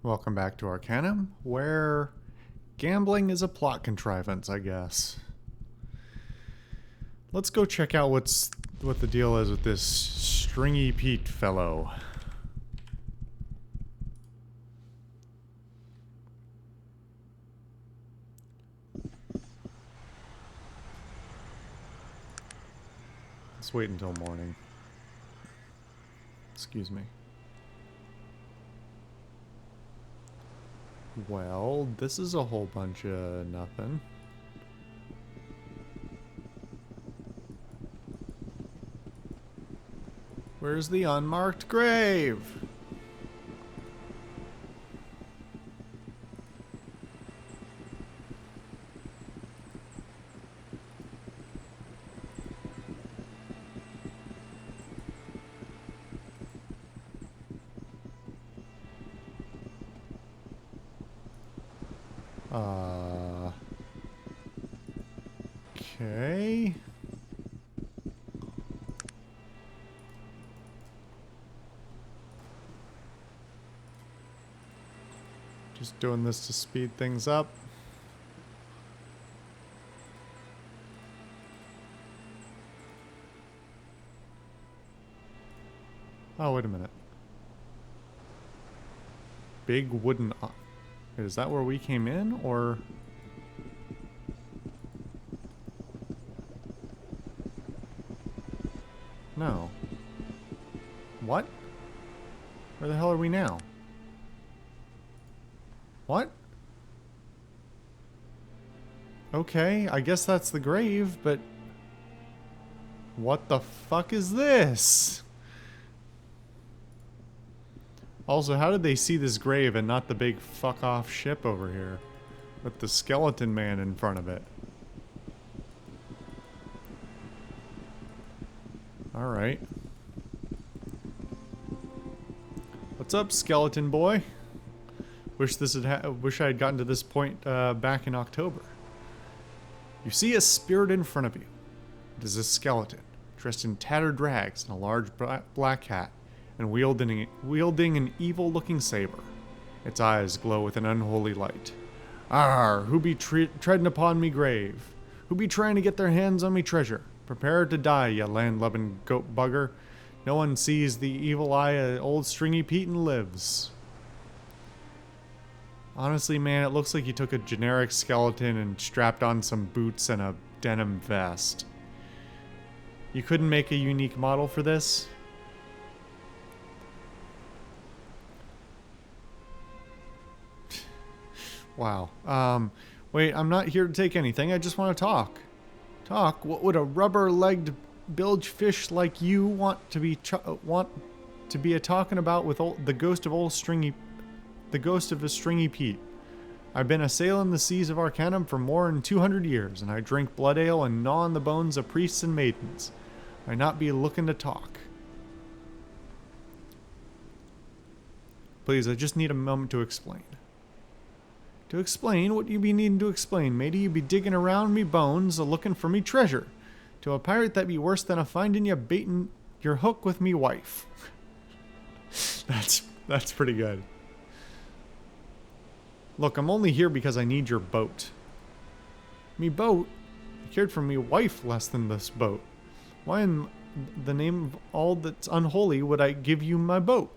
Welcome back to Arcanum, where gambling is a plot contrivance, I guess. Let's go check out what the deal is with this Stringy Pete fellow. Let's wait until morning. Excuse me. Well, this is a whole bunch of nothing. Where's the unmarked grave? Okay. Just doing this to speed things up. Oh, wait a minute. Big wooden... Is that where we came in, or... No. What? Where the hell are we now? What? Okay, I guess that's the grave, but... What the fuck is this? Also, how did they see this grave and not the big fuck-off ship over here? With the skeleton man in front of it. Alright. What's up, skeleton boy? Wish I had gotten to this point back in October. You see a spirit in front of you. It is a skeleton, dressed in tattered rags and a large black hat, and wielding an evil-looking saber. Its eyes glow with an unholy light. Arr, who be treading upon me grave? Who be trying to get their hands on me treasure? Prepare to die, ya land-lubbing goat bugger. No one sees the evil eye of old Stringy Pete and lives. Honestly, man, it looks like you took a generic skeleton and strapped on some boots and a denim vest. You couldn't make a unique model for this? Wow. Wait, I'm not here to take anything. I just want to talk. Talk? What would a rubber-legged bilge fish like you want to be a talking about with the ghost of a Stringy Pete? I've been a-sailing the seas of Arcanum for more than 200 years, and I drink blood ale and gnaw on the bones of priests and maidens. I not be looking to talk. Please, I just need a moment to explain. To explain? What you be needing to explain, matey? You be digging around me bones, a-looking for me treasure. To a pirate that be worse than a finding you baiting your hook with me wife. That's pretty good. Look, I'm only here because I need your boat. Me boat? You cared for me wife less than this boat. Why in the name of all that's unholy would I give you my boat?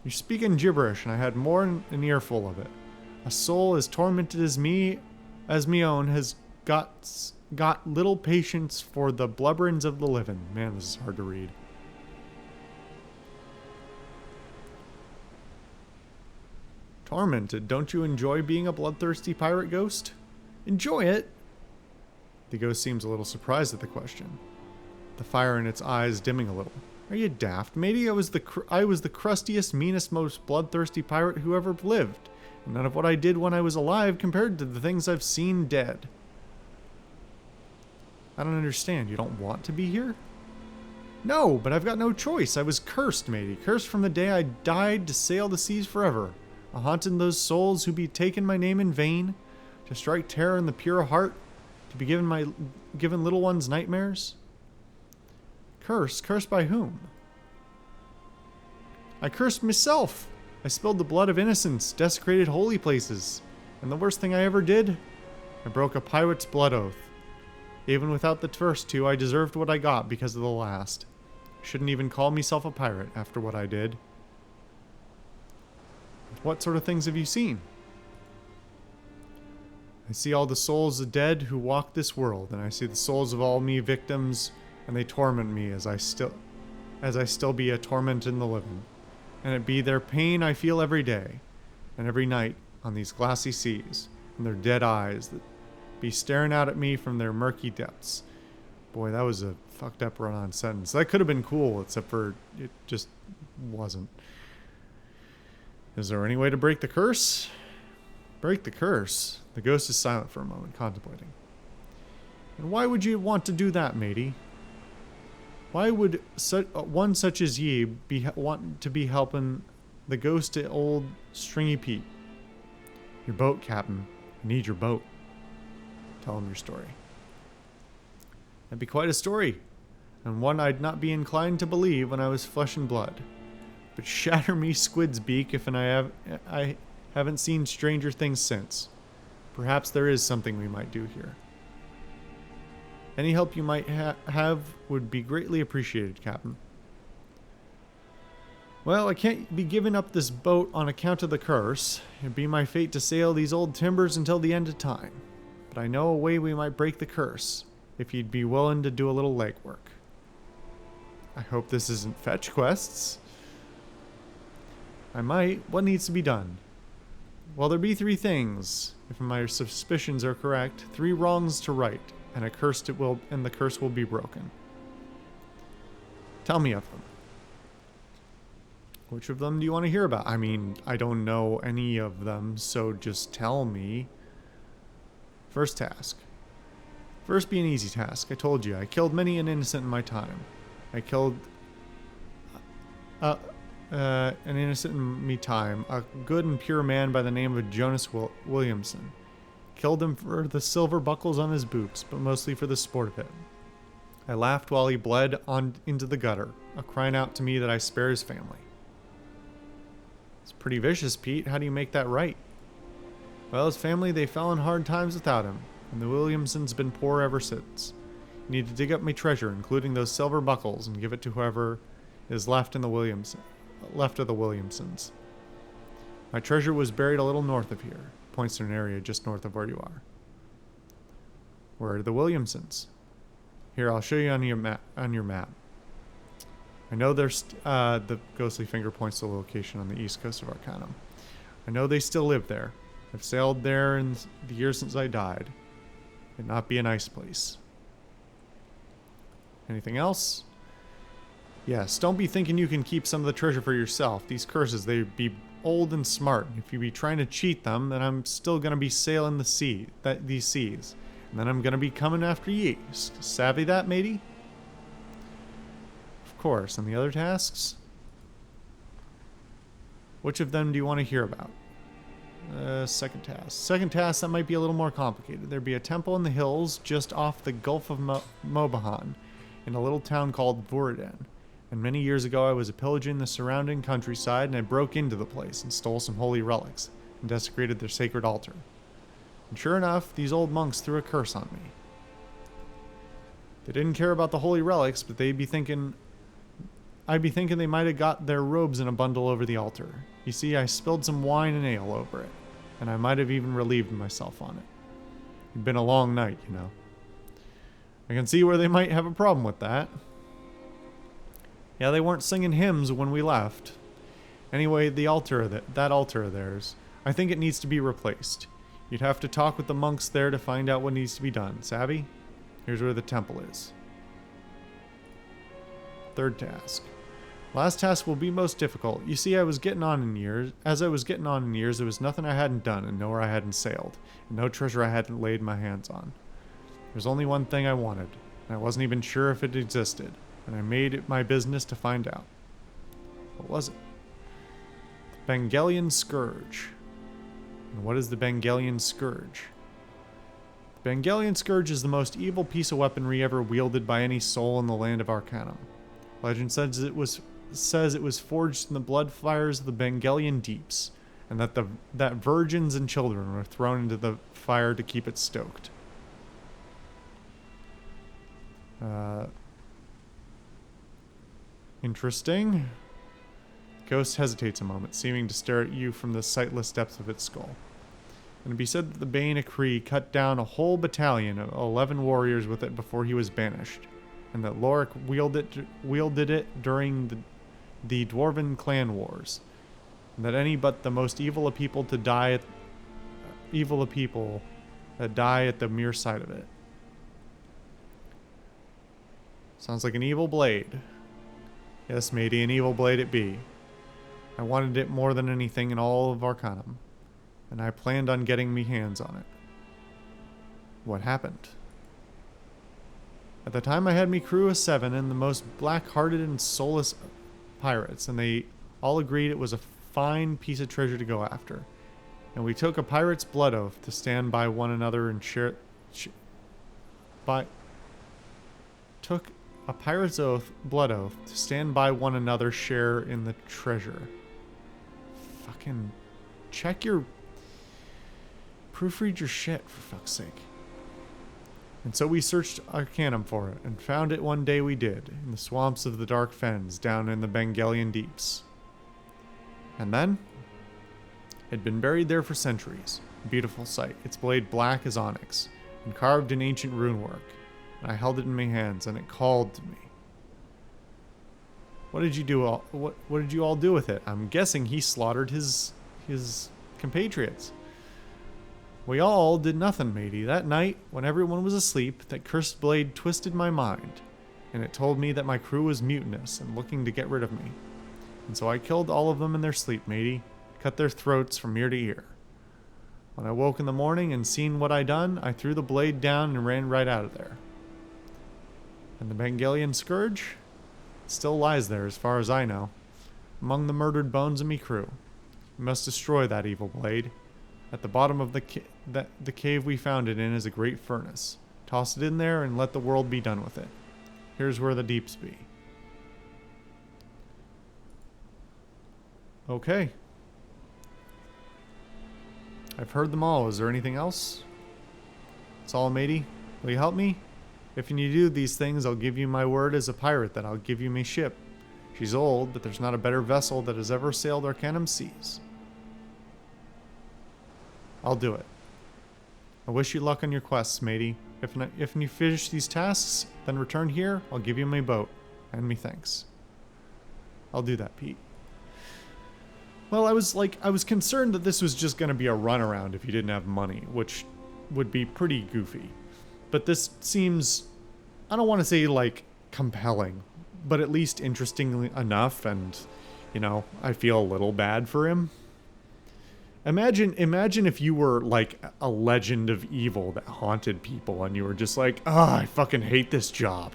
You're speaking gibberish, and I had more than an earful of it. A soul as tormented as me own has got little patience for the blubberings of the living. Man, this is hard to read. Tormented, don't you enjoy being a bloodthirsty pirate ghost? Enjoy it? The ghost seems a little surprised at the question, the fire in its eyes dimming a little. Are you daft, matey? I was the crustiest, meanest, most bloodthirsty pirate who ever lived. And none of what I did when I was alive compared to the things I've seen dead. I don't understand. You don't want to be here? No, but I've got no choice. I was cursed, matey. Cursed from the day I died to sail the seas forever. A haunting those souls who be taking my name in vain. To strike terror in the pure heart. To be given little ones nightmares. Cursed? Cursed by whom? I cursed myself. I spilled the blood of innocents, desecrated holy places, and the worst thing I ever did? I broke a pirate's blood oath. Even without the first two, I deserved what I got because of the last. I shouldn't even call myself a pirate after what I did. What sort of things have you seen? I see all the souls of dead who walk this world, and I see the souls of all me victims, and they torment me as I still be a torment in the living. And it be their pain I feel every day, and every night on these glassy seas, and their dead eyes that be staring out at me from their murky depths. Boy, that was a fucked up run-on sentence. That could have been cool, except for it just wasn't. Is there any way to break the curse? Break the curse? The ghost is silent for a moment, contemplating. And why would you want to do that, matey? Why would one such as ye want to be helping the ghost of old Stringy Pete? Your boat, Captain. I need your boat. Tell him your story. That'd be quite a story, and one I'd not be inclined to believe when I was flesh and blood. But shatter me squid's beak if I haven't seen stranger things since. Perhaps there is something we might do here. Any help you might have would be greatly appreciated, Captain. Well, I can't be giving up this boat on account of the curse. It'd be my fate to sail these old timbers until the end of time. But I know a way we might break the curse, if you'd be willing to do a little legwork. I hope this isn't fetch quests. I might. What needs to be done? Well, there be 3 things, if my suspicions are correct. 3 wrongs to right, and the curse will be broken. Tell me of them. Which of them do you want to hear about? I mean, I don't know any of them, so just tell me. First task. First be an easy task. I told you, I killed many an innocent in my time. I killed an innocent in me time, a good and pure man by the name of Jonas Williamson. Killed him for the silver buckles on his boots, but mostly for the sport of it. I laughed while he bled on into the gutter, crying out to me that I spare his family. It's pretty vicious, Pete. How do you make that right? Well, his family, they fell in hard times without him, and the Williamsons been poor ever since. You need to dig up my treasure, including those silver buckles, and give it to whoever is left of the Williamsons. My treasure was buried a little north of here. Points to an area just north of where you are. Where are the Williamsons? Here, I'll show you on your map. I know there's the ghostly finger points to the location on the east coast of Arcanum. I know they still live there. I've sailed there in the years since I died. It'd not be a nice place. Anything else? Yes, don't be thinking you can keep some of the treasure for yourself. These curses, they be old and smart. If you be trying to cheat them, then I'm still gonna be sailing these seas. And then I'm gonna be coming after ye. Savvy that, matey? Of course. And the other tasks? Which of them do you want to hear about? Second task. Second task, that might be a little more complicated. There'd be a temple in the hills just off the Gulf of Mobahan in a little town called Vuraden. And many years ago I was pillaging the surrounding countryside and I broke into the place and stole some holy relics and desecrated their sacred altar. And sure enough, these old monks threw a curse on me. They didn't care about the holy relics, but I'd be thinking they might have got their robes in a bundle over the altar. You see, I spilled some wine and ale over it, and I might have even relieved myself on it. It'd been a long night, you know. I can see where they might have a problem with that. Yeah, they weren't singing hymns when we left. Anyway, that altar of theirs, I think it needs to be replaced. You'd have to talk with the monks there to find out what needs to be done. Savvy? Here's where the temple is. Third task. Last task will be most difficult. You see, as I was getting on in years, there was nothing I hadn't done and nowhere I hadn't sailed, and no treasure I hadn't laid my hands on. There's only one thing I wanted, and I wasn't even sure if it existed, and I made it my business to find out. What was it? The Bengalian Scourge. And what is the Bengalian Scourge? The Bengalian Scourge is the most evil piece of weaponry ever wielded by any soul in the land of Arcanum. Legend says it was says it was forged in the blood fires of the Bengalian deeps, and that virgins and children were thrown into the fire to keep it stoked. Interesting. Ghost hesitates a moment, seeming to stare at you from the sightless depths of its skull. And it be said that the Bane of Kree cut down a whole battalion of 11 warriors with it before he was banished, and that Lorik wielded it during the Dwarven clan wars, and that any but the most evil of people that die at the mere sight of it. Sounds like an evil blade. Yes, matey, an evil blade it be. I wanted it more than anything in all of Arcanum, and I planned on getting me hands on it. What happened? At the time I had me crew of 7 and the most black-hearted and soulless pirates, and they all agreed it was a fine piece of treasure to go after. And we took a pirate's blood oath to stand by one another and blood oath to stand by one another, share in the treasure. Fucking proofread your shit, for fuck's sake. And so we searched Arcanum for it, and found it one day we did, in the swamps of the Dark Fens, down in the Bengalian deeps. And then, it'd been buried there for centuries. A beautiful sight, its blade black as onyx, and carved in ancient runework. And I held it in my hands, and it called to me. What did you do? What did you all do with it? I'm guessing he slaughtered his compatriots. We all did nothing, matey. That night, when everyone was asleep, that cursed blade twisted my mind, and it told me that my crew was mutinous and looking to get rid of me. And so I killed all of them in their sleep, matey, cut their throats from ear to ear. When I woke in the morning and seen what I done, I threw the blade down and ran right out of there. And the Bengalian scourge? It still lies there, as far as I know, among the murdered bones of me crew. We must destroy that evil blade. At the bottom of the cave we found it in is a great furnace. Toss it in there and let the world be done with it. Here's where the deeps be. Okay. I've heard them all. Is there anything else? That's all, matey. Will you help me? If you do these things, I'll give you my word as a pirate that I'll give you me ship. She's old, but there's not a better vessel that has ever sailed Arcanum seas. I'll do it. I wish you luck on your quests, matey. If you finish these tasks, then return here, I'll give you my boat. And me thanks. I'll do that, Pete. Well, I was concerned that this was just going to be a runaround if you didn't have money, which would be pretty goofy. But this seems, I don't want to say, like, compelling, but at least interesting enough, and, you know, I feel a little bad for him. Imagine if you were, like, a legend of evil that haunted people, and you were just like, ah, I fucking hate this job.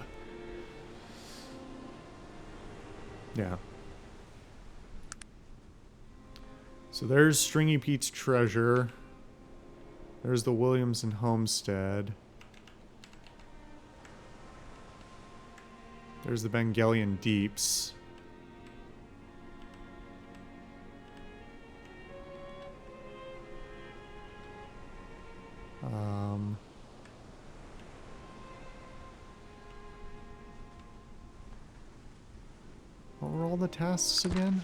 Yeah. So there's Stringy Pete's treasure. There's the Williamson homestead. There's the Bengalian deeps. What were all the tasks again?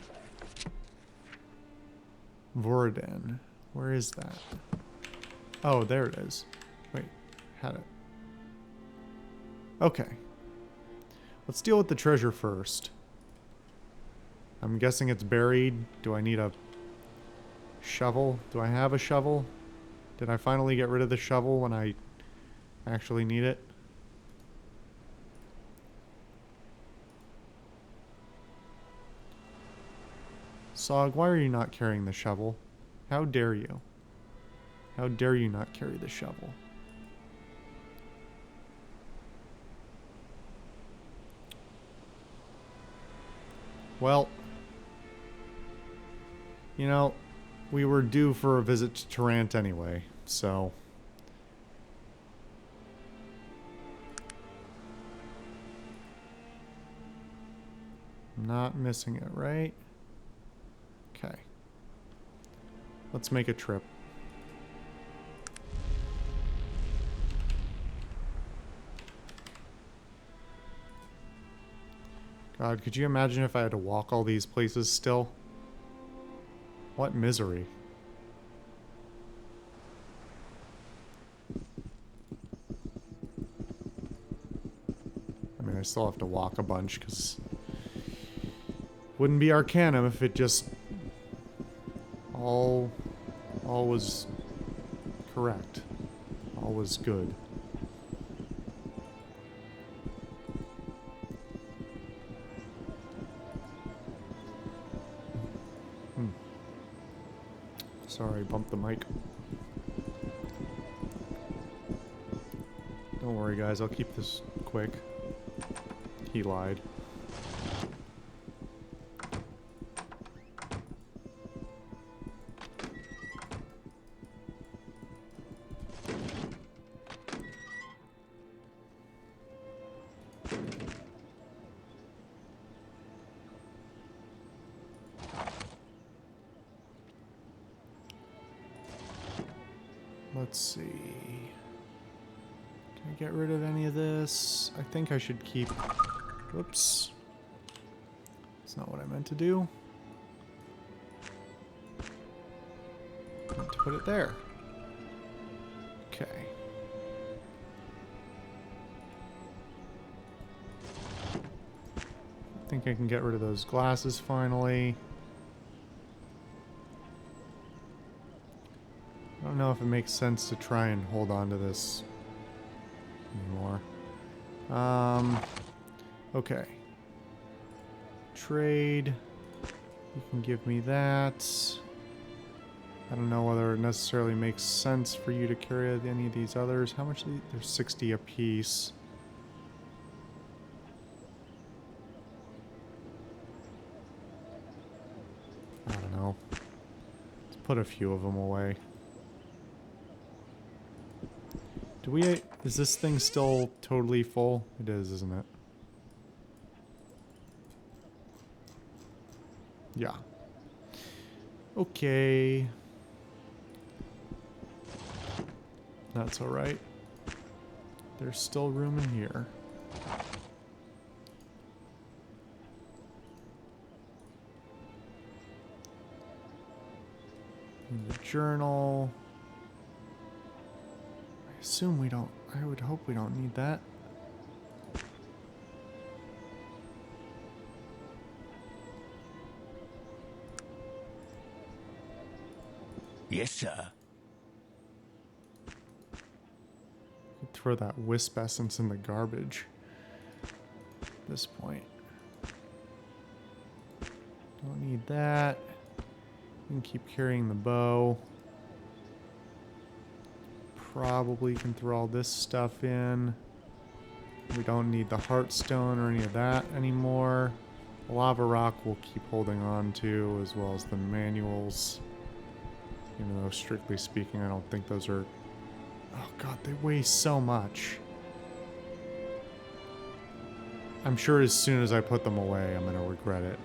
Vordan. Where is that? Oh, there it is. Wait, had it. Okay. Let's deal with the treasure first. I'm guessing it's buried. Do I need a shovel? Do I have a shovel? Did I finally get rid of the shovel when I actually need it? Sog, why are you not carrying the shovel? How dare you? How dare you not carry the shovel? Well, you know, we were due for a visit to Tarrant anyway, so... I'm not missing it, right? Okay. Let's make a trip. God, could you imagine if I had to walk all these places still? What misery. I mean, I still have to walk a bunch, because wouldn't be Arcanum if it just all was correct. All was good. Sorry, bumped the mic. Don't worry, guys. I'll keep this quick. He lied. Let's see. Can I get rid of any of this? I think I should keep... Whoops. That's not what I meant to do. I meant to put it there. Okay. I think I can get rid of those glasses finally. I don't know if it makes sense to try and hold on to this anymore. Okay. Trade. You can give me that. I don't know whether it necessarily makes sense for you to carry any of these others. How much? They're 60 a piece. I don't know. Let's put a few of them away. Do we... Is this thing still totally full? It is, isn't it? Yeah. Okay. That's alright. There's still room in here. And the journal... assume we don't... I would hope we don't need that. Yes, sir. Could throw that wisp essence in the garbage at this point. Don't need that. You can keep carrying the bow. Probably can throw all this stuff in. We don't need the heartstone or any of that anymore. The lava rock we'll keep holding on to, as well as the manuals. Even though, strictly speaking, I don't think those are... Oh god, they weigh so much. I'm sure as soon as I put them away, I'm gonna regret it.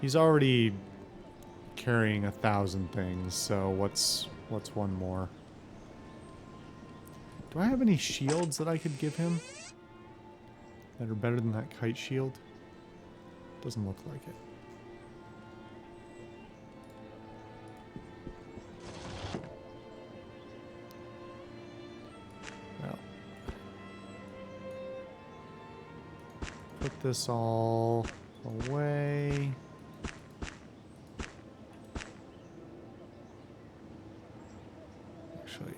He's already carrying 1,000 things, so what's one more? Do I have any shields that I could give him that are better than that kite shield? Doesn't look like it. Well, put this all away. Actually,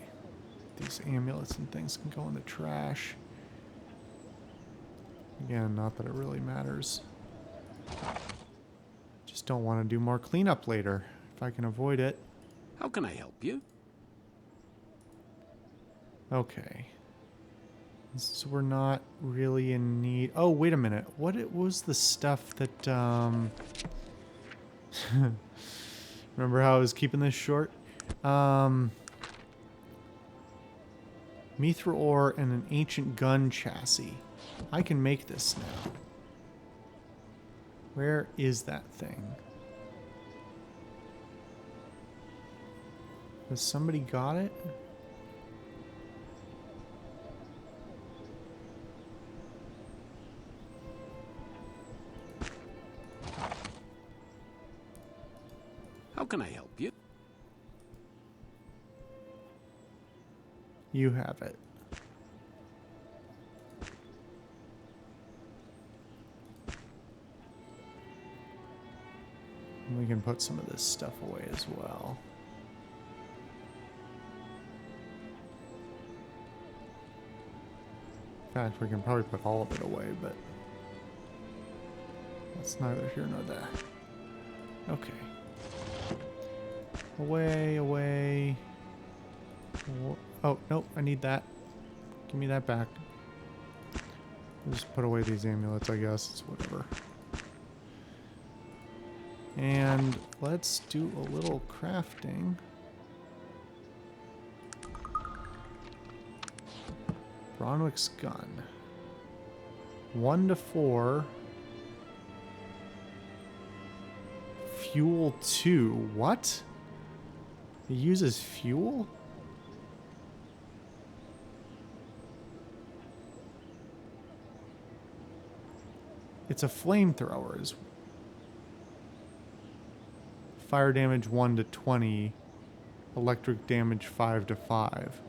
these amulets and things can go in the trash. Again, not that it really matters. Just don't want to do more cleanup later, if I can avoid it. How can I help you? Okay. So we're not really in need... Oh, wait a minute. What was the stuff that, Remember how I was keeping this short? Mithril ore and an ancient gun chassis. I can make this now. Where is that thing? Has somebody got it? How can I help you? You have it. And we can put some of this stuff away as well. In fact, we can probably put all of it away, but that's neither here nor there. Okay. Away, away. Oh, nope, I need that. Give me that back. Just put away these amulets, I guess. It's whatever. And let's do a little crafting. Bronwick's gun. 1 to 4. Fuel 2. What? It uses fuel? It's a flamethrower. Is fire damage 1 to 20. Electric damage 5 to 5.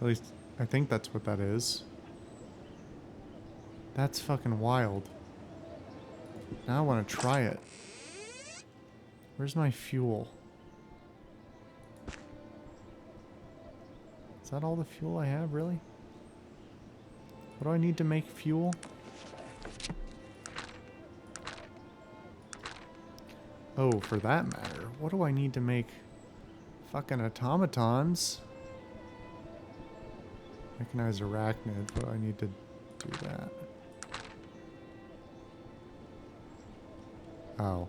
At least I think that's what that is. That's fucking wild. Now I want to try it. Where's my fuel? Is that all the fuel I have, really? What do I need to make fuel? Oh, for that matter, what do I need to make fucking automatons? Mechanized arachnid, but I need to do that. Oh.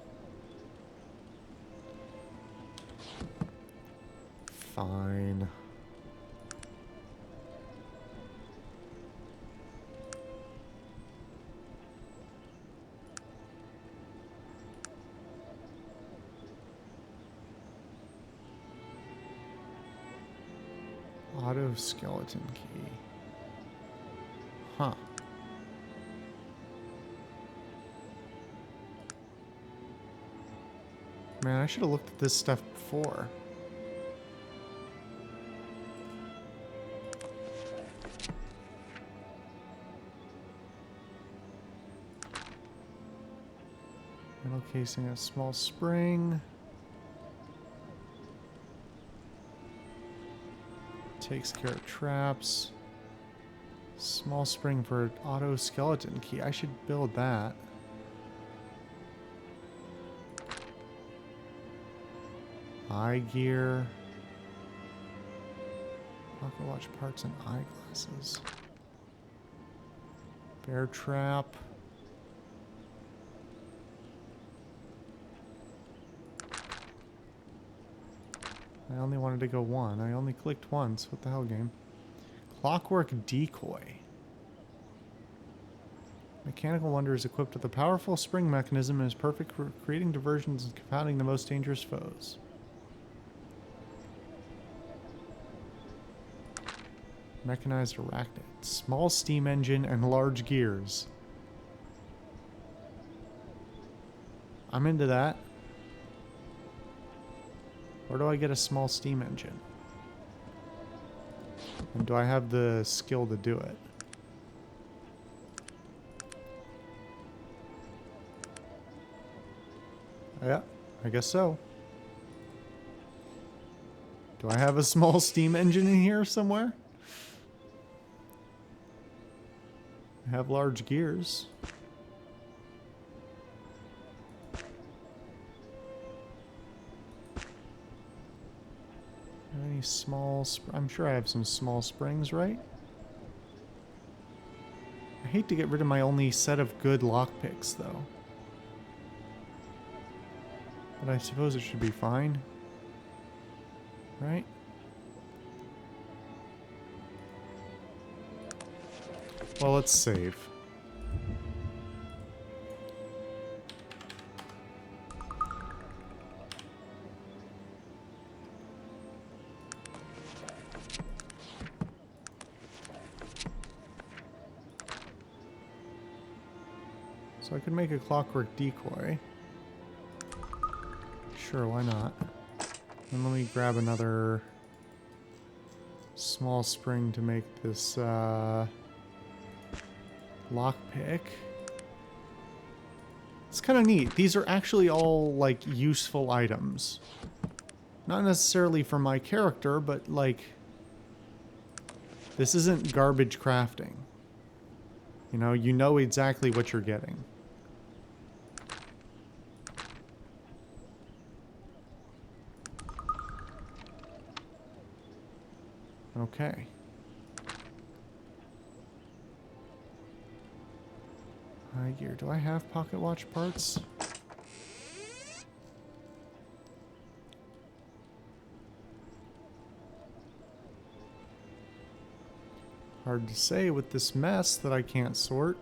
Fine. Auto skeleton key. Huh. Man, I should have looked at this stuff before. Metal casing, a small spring. Takes care of traps. Small spring for auto skeleton key. I should build that. Eye gear. Pocket watch parts and eyeglasses. Bear trap. I only wanted to go one. I only clicked once. What the hell, game? Clockwork decoy. Mechanical wonder is equipped with a powerful spring mechanism and is perfect for creating diversions and confounding the most dangerous foes. Mechanized arachnid. Small steam engine and large gears. I'm into that. Where do I get a small steam engine? And do I have the skill to do it? Yeah, I guess so. Do I have a small steam engine in here somewhere? I have large gears. Any small... I'm sure I have some small springs, right? I hate to get rid of my only set of good lockpicks, though. But I suppose it should be fine. Right? Well, let's save. So I could make a clockwork decoy. Sure, why not? And let me grab another small spring to make this lockpick. It's kind of neat. These are actually all, like, useful items. Not necessarily for my character, but, like, this isn't garbage crafting. You know exactly what you're getting. Okay. High gear. Do I have pocket watch parts? Hard to say with this mess that I can't sort.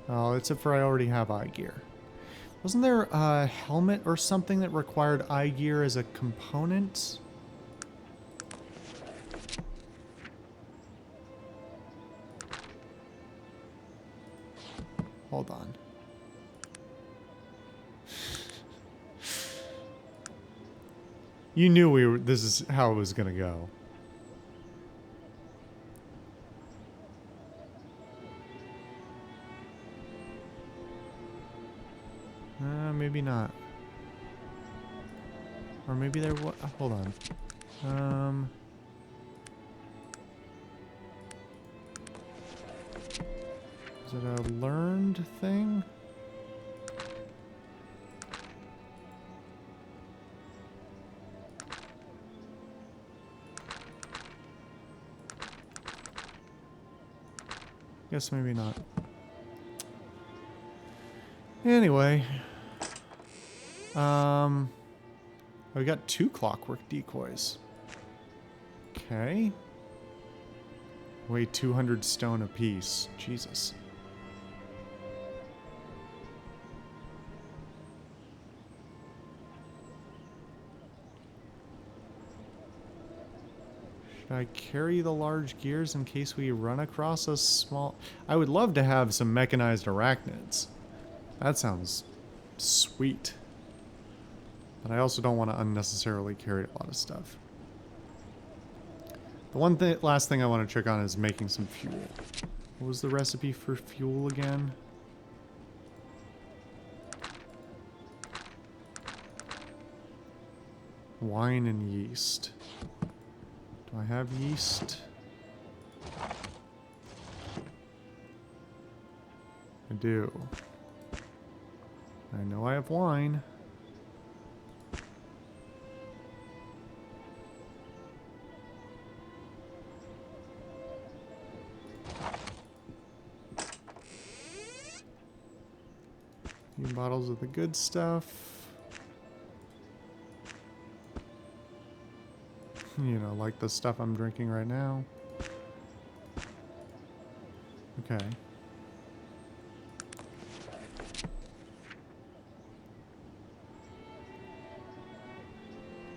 Oh, except for I already have eye gear. Wasn't there a helmet or something that required eye gear as a component? Hold on. You knew this is how it was gonna go. Maybe not. Or maybe there was. Hold on. Is it a learned thing? Guess maybe not. Anyway. We got 2 clockwork decoys. Okay. Weigh 200 stone apiece. Jesus. Should I carry the large gears in case we run across a small... I would love to have some mechanized arachnids. That sounds sweet. But I also don't want to unnecessarily carry a lot of stuff. The last thing I want to check on is making some fuel. What was the recipe for fuel again? Wine and yeast. Do I have yeast? I do. I know I have wine. Few bottles of the good stuff. You know, like the stuff I'm drinking right now. Okay.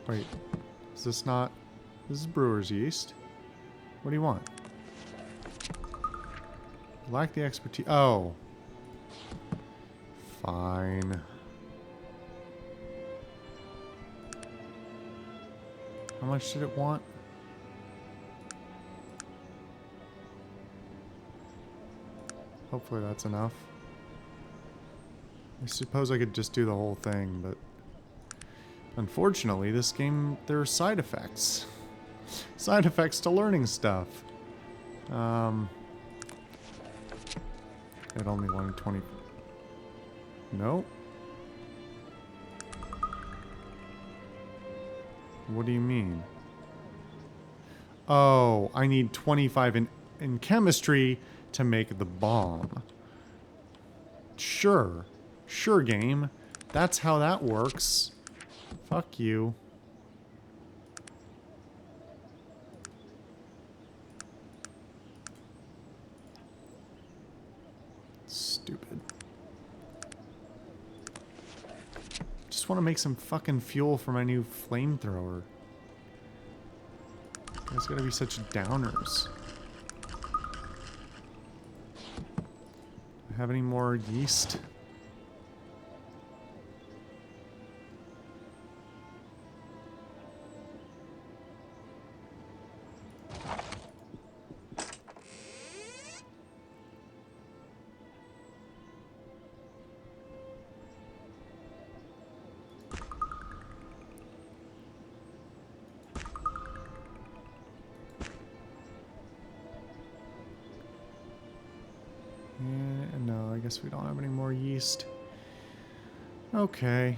Wait. Is this not... This is brewer's yeast. What do you want? Lack the expertise... Oh. Fine. How much did it want? Hopefully that's enough. I suppose I could just do the whole thing, but... Unfortunately, this game, there are side effects. Side effects to learning stuff. It only wanted 20... Nope. What do you mean? Oh, I need 25 in chemistry to make the bomb. Sure. Sure, game. That's how that works. Fuck you. Stupid. Just want to make some fucking fuel for my new flamethrower. Guess These gotta be such downers. Have any more yeast? No, I guess we don't have any more yeast. Okay.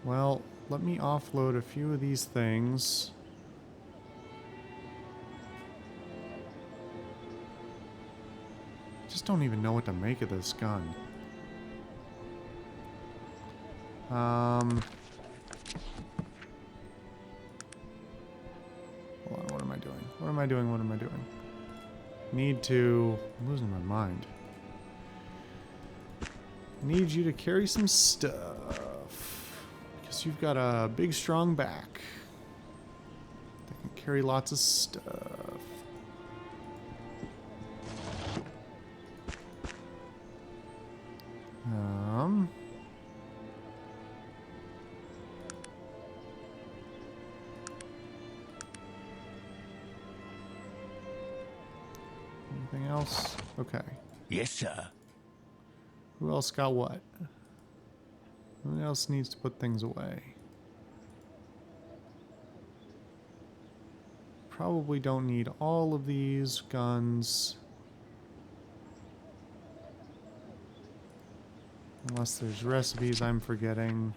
Well, let me offload a few of these things. Just don't even know what to make of this gun. Hold on, what am I doing? What am I doing? What am I doing? Need to... I'm losing my mind. Need you to carry some stuff. Because you've got a big, strong back. That can carry lots of stuff. Anything else? Okay. Yes, sir. Who else got what? Who else needs to put things away? Probably don't need all of these guns. Unless there's recipes I'm forgetting.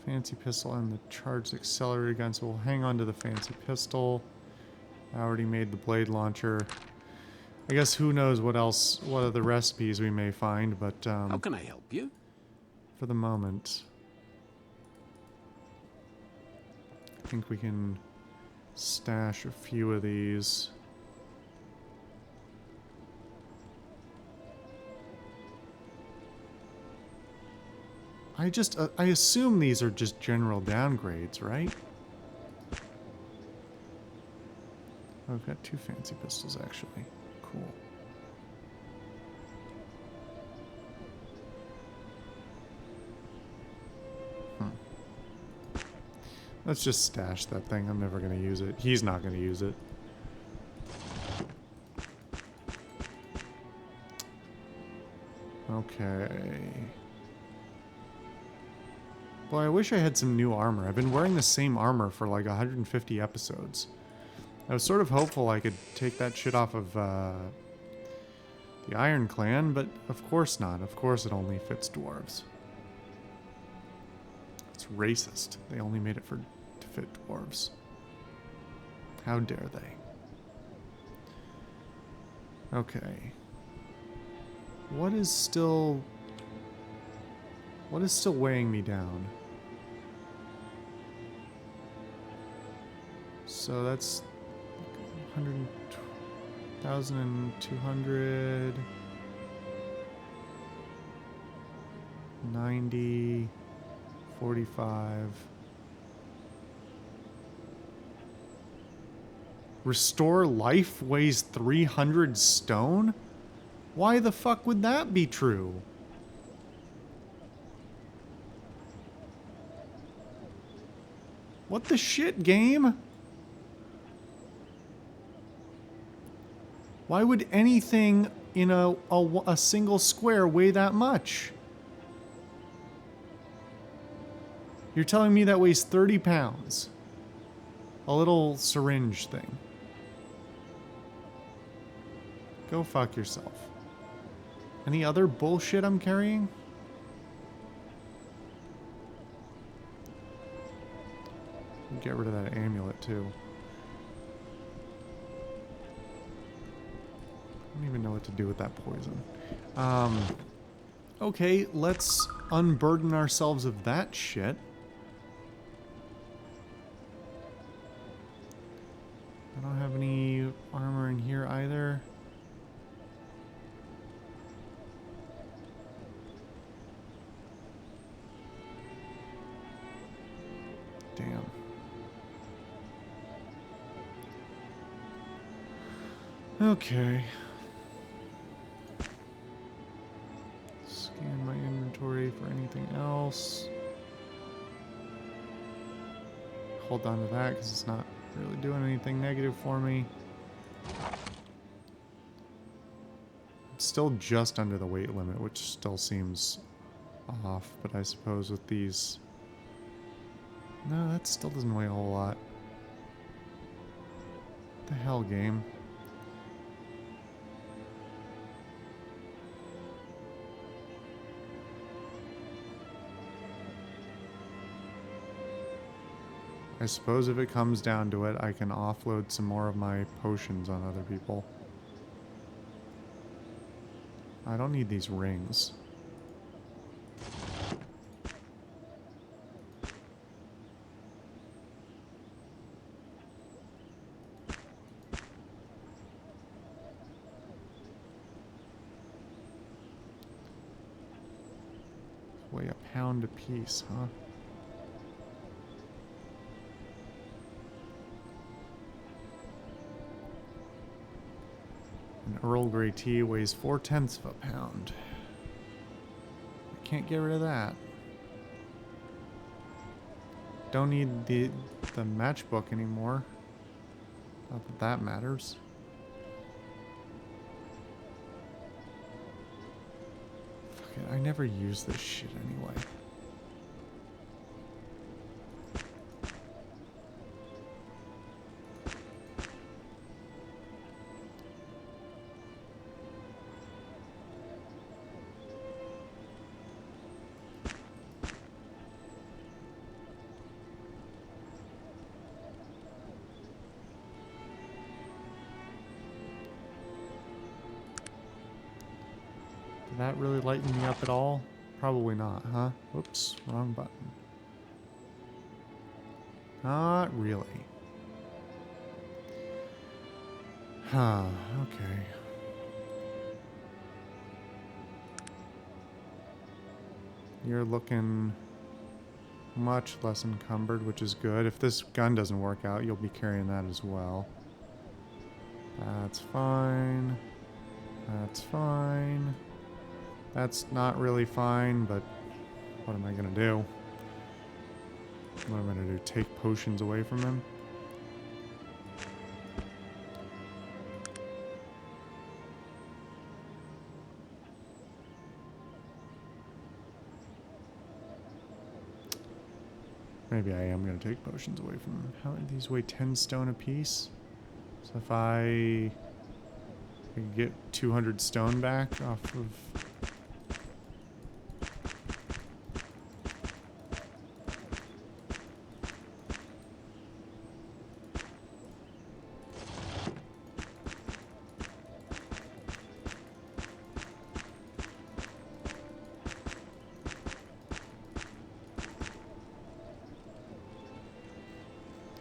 Fancy pistol and the charged accelerator gun, so we'll hang on to the fancy pistol. I already made the blade launcher. I guess who knows what else, what other recipes we may find, but How can I help you? for the moment, I think we can stash a few of these. I assume these are just general downgrades, right? Oh, I've got two fancy pistols, actually. Cool. Let's just stash that thing. I'm never going to use it. He's not going to use it. Okay. Boy, I wish I had some new armor. I've been wearing the same armor for like 150 episodes. I was sort of hopeful I could take that shit off of the Iron Clan, but of course not. Of course it only fits dwarves. It's racist. They only made it to fit dwarves. How dare they? Okay. What is still weighing me down? So that's 1,200, 90, 45. Restore life weighs 300 stone? Why the fuck would that be true? What the shit, game? Why would anything in a single square weigh that much? You're telling me that weighs 30 pounds. A little syringe thing. Go fuck yourself. Any other bullshit I'm carrying? Get rid of that amulet too. I don't even know what to do with that poison. Okay, let's unburden ourselves of that shit. I don't have any armor in here either. Damn. Okay. Scan my inventory for anything else. Hold on to that because it's not really doing anything negative for me. It's still just under the weight limit, which still seems off, but I suppose with these... No, that still doesn't weigh a whole lot. What the hell, game? I suppose if it comes down to it, I can offload some more of my potions on other people. I don't need these rings. Weigh a pound a piece, huh? An Earl Grey tea weighs 4/10 of a pound. I can't get rid of that. Don't need the matchbook anymore. Not that that matters. Fuck it, I never use this shit anyway. Did that really lighten me up at all? Probably not, huh? Whoops, wrong button. Not really. Huh, okay. You're looking much less encumbered, which is good. If this gun doesn't work out, you'll be carrying that as well. That's fine. That's fine. That's not really fine, but what am I gonna do? What am I gonna do? Take potions away from him? Maybe I am gonna take potions away from him. How do these weigh 10 stone apiece? So if I can get 200 stone back off of...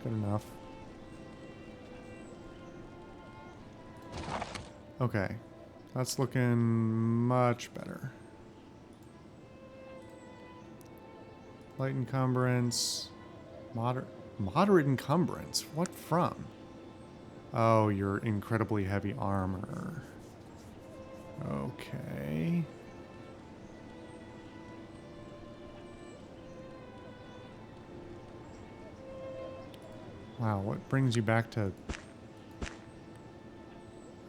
Good enough. Okay. That's looking much better. Light encumbrance. Moderate encumbrance? What from? Oh, your incredibly heavy armor. Okay. Wow, what brings you back to...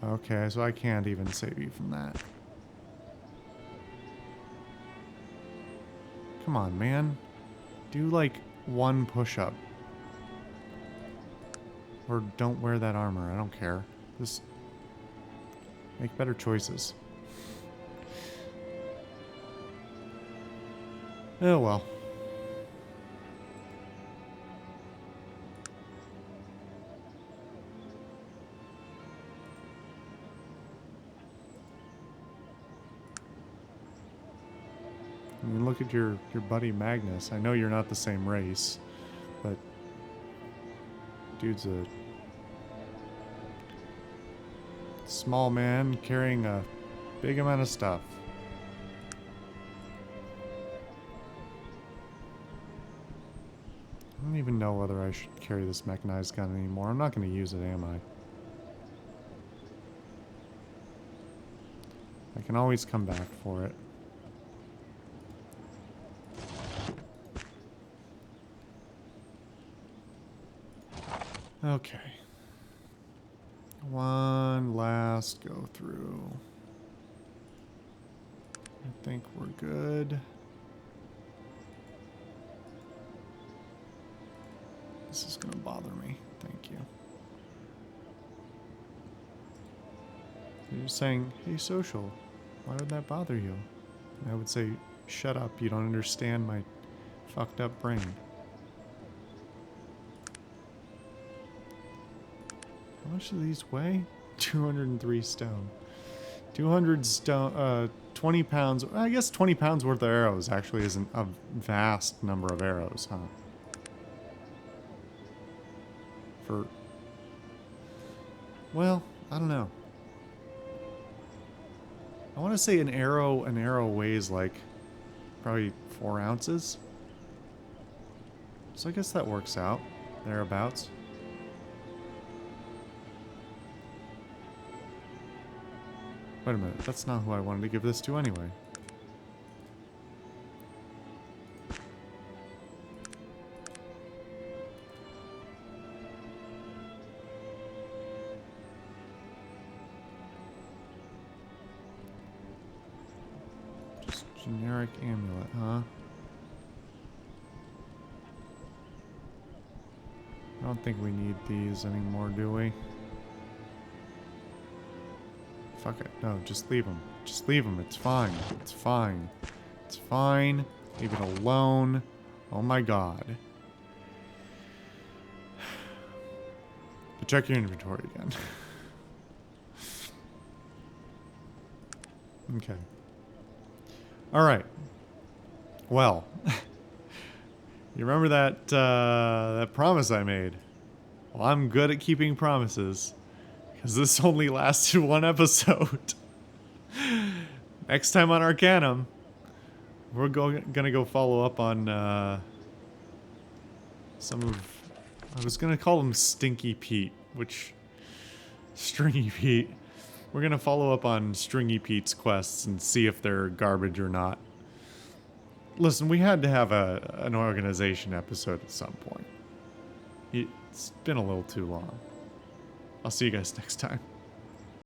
Okay, so I can't even save you from that. Come on, man. Do like one push-up. Or don't wear that armor, I don't care. Just make better choices. Oh well. I mean, look at your buddy Magnus. I know you're not the same race, but dude's a small man carrying a big amount of stuff. I don't even know whether I should carry this mechanized gun anymore. I'm not going to use it, am I? I can always come back for it. Okay. One last go through. I think we're good. This is gonna bother me. Thank you. You're saying, hey, social, why would that bother you? And I would say, shut up, you don't understand my fucked up brain. How much do these weigh? 203 stone. 200 stone, 20 pounds. I guess 20 pounds worth of arrows actually isn't a vast number of arrows, huh? For, well, I don't know. I want to say an arrow weighs like probably 4 ounces. So I guess that works out, thereabouts. Wait a minute, that's not who I wanted to give this to anyway. Just generic amulet, huh? I don't think we need these anymore, do we? Fuck it. No, just leave them. Just leave them. It's fine. It's fine. It's fine. Leave it alone. Oh my god. But check your inventory again. Okay. Alright. Well. You remember that promise I made? Well, I'm good at keeping promises. Because this only lasted 1 episode. Next time on Arcanum, we're gonna go follow up on some of... I was gonna call him Stinky Pete, which... Stringy Pete. We're gonna follow up on Stringy Pete's quests and see if they're garbage or not. Listen, we had to have an organization episode at some point. It's been a little too long. I'll see you guys next time.